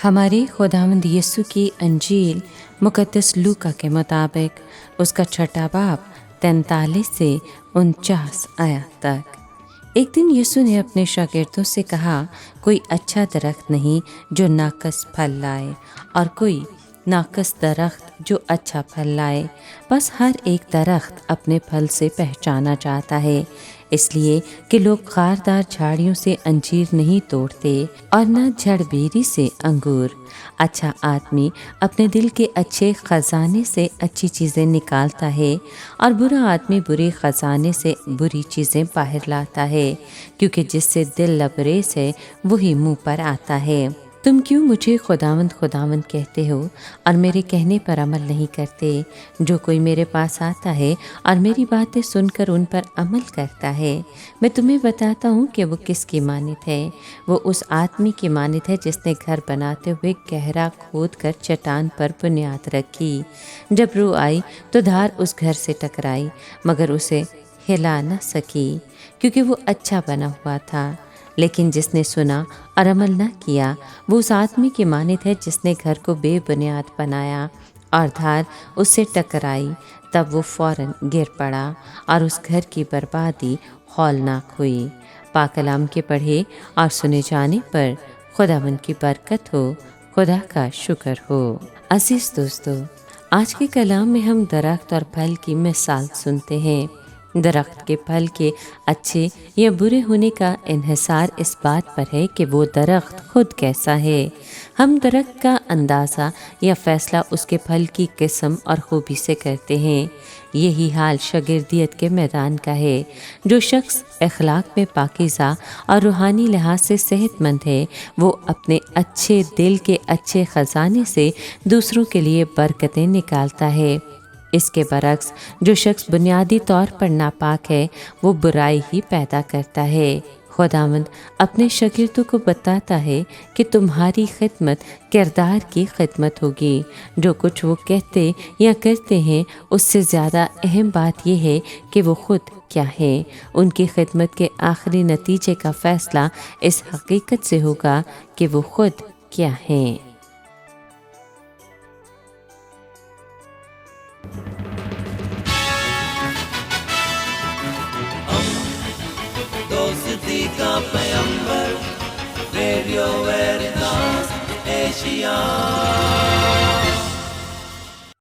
हमारे खुदावंद यीशु की अंजील मुकद्दस लूका के मुताबिक उसका छठा बाब 43 से 49 आयत तक। एक दिन यीशु ने अपने शागिर्दों से कहा, कोई अच्छा दरख्त नहीं जो नाकस फल लाए और कोई नाकस दरख्त जो अच्छा फल लाए। बस हर एक दरख्त अपने फल से पहचाना जाता है, इसलिए कि लोग खारदार झाड़ियों से अंजीर नहीं तोड़ते और न झड़बेरी से अंगूर। अच्छा आदमी अपने दिल के अच्छे खजाने से अच्छी चीज़ें निकालता है और बुरा आदमी बुरे खजाने से बुरी चीज़ें बाहर लाता है, क्योंकि जिससे दिल लबरेज है वही मुंह पर आता है। तुम क्यों मुझे खुदावंद खुदावंद कहते हो और मेरे कहने पर अमल नहीं करते? जो कोई मेरे पास आता है और मेरी बातें सुनकर उन पर अमल करता है, मैं तुम्हें बताता हूँ कि वो किसकी मानित है। वो उस आदमी की मानित है जिसने घर बनाते हुए गहरा खोद कर चट्टान पर बुनियाद रखी। जब रू आई तो धार उस घर से टकराई, मगर उसे हिला न सकी, क्योंकि वो अच्छा बना हुआ था। लेकिन जिसने सुना और अमल न किया, वो उस आदमी की मानित है जिसने घर को बेबुनियाद बनाया और धार उससे टकराई। तब वो फौरन गिर पड़ा और उस घर की बर्बादी हौलनाक हुई। पाक कलाम के पढ़े और सुने जाने पर खुदावंद की बरकत हो, खुदा का शुक्र हो। अजीज दोस्तों, आज के कलाम में हम दरख्त और फल की मिसाल सुनते हैं। दरख्त के फल के अच्छे या बुरे होने का इन्हिसार इस बात पर है कि वो दरख्त खुद कैसा है। हम दरख्त का अंदाज़ा या फ़ैसला उसके फल की किस्म और खूबी से करते हैं। यही हाल शागिर्दियत के मैदान का है। जो शख्स अखलाक में पाकीज़ा और रूहानी लिहाज से सेहतमंद है, वो अपने अच्छे दिल के अच्छे ख़जाने से दूसरों के लिए बरकतें निकालता है। इसके बरक्स जो शख्स बुनियादी तौर पर नापाक है, वो बुराई ही पैदा करता है। खुदावंद अपने शागिर्दों को बताता है कि तुम्हारी खिदमत किरदार की खिदमत होगी। जो कुछ वो कहते या करते हैं, उससे ज़्यादा अहम बात यह है कि वो खुद क्या है। उनकी खिदमत के आखिरी नतीजे का फ़ैसला इस हकीकत से होगा कि वो खुद क्या हैं। दोस्ती का पैगंबर, रेडियो वेरितास एशिया।